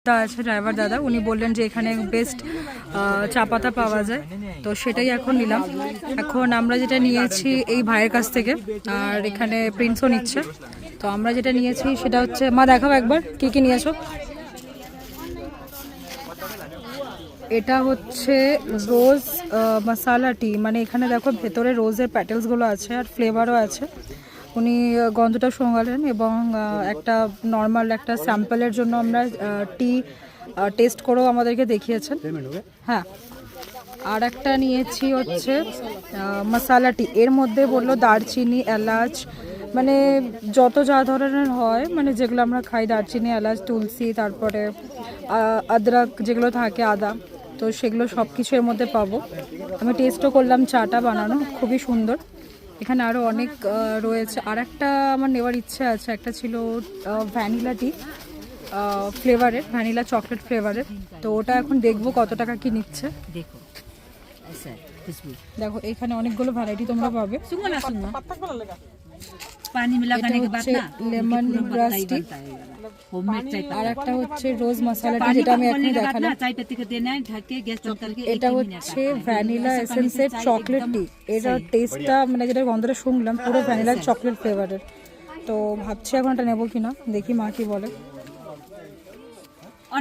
আছে ড্রাইভার দাদা, উনি বললেন যে এখানে বেস্ট চা পাতা পাওয়া যায়, তো সেটাই এখন নিলাম। এখন আমরা যেটা নিয়েছি এই ভাইয়ের কাছ থেকে, আর এখানে প্রিন্সও নিচ্ছে। তো আমরা যেটা নিয়েছি সেটা হচ্ছে, মা দেখাও একবার কি কি নিয়েছো। এটা হচ্ছে রোজ মশালা টি, মানে এখানে দেখো ভেতরে রোজের প্যাটেলসগুলো আছে আর ফ্লেভারও আছে। উনি গন্ধটা শোঙালেন এবং একটা নর্মাল একটা স্যাম্পলের জন্য আমরা টি টেস্ট করেও আমাদেরকে দেখিয়েছেন। হ্যাঁ, আর একটা নিয়েছি হচ্ছে মশালা টি, এর মধ্যে বললো দারচিনি, এলাচ, মানে যত যা ধরনের হয়, মানে যেগুলো আমরা খাই, দারচিনি, এলাচ, তুলসী, তারপরে আদরক যেগুলো থাকে, আদা, তো সেগুলো সব কিছু এর মধ্যে পাবো। আমি টেস্টও করলাম চাটা বানানো, খুবই সুন্দর। এখানে আরও অনেক রয়েছে। আর একটা আমার নেওয়ার ইচ্ছে আছে, একটা ছিল ভ্যানিলা টি ফ্লেভারের, ভ্যানিলা চকলেট ফ্লেভারের, তো ওটা এখন দেখবো কত টাকা কি নিচ্ছে। দেখো এখানে অনেকগুলো ভ্যারাইটি তোমরা পাবে। লেমন গ্রাস টি, আর একটা হচ্ছে রোজ মশালা টি যেটা আমি এখন দেখালাম। এটা হচ্ছে ভ্যানিলা এসেন্সের চকলেট টি, এটার টেস্টটা মানে যেটা গন্ধটা শুনলাম পুরো ভ্যানিলা চকলেট ফ্লেভারের। তো ভাবছি এখন এটা নেবো কিনা, দেখি মা কি বলে।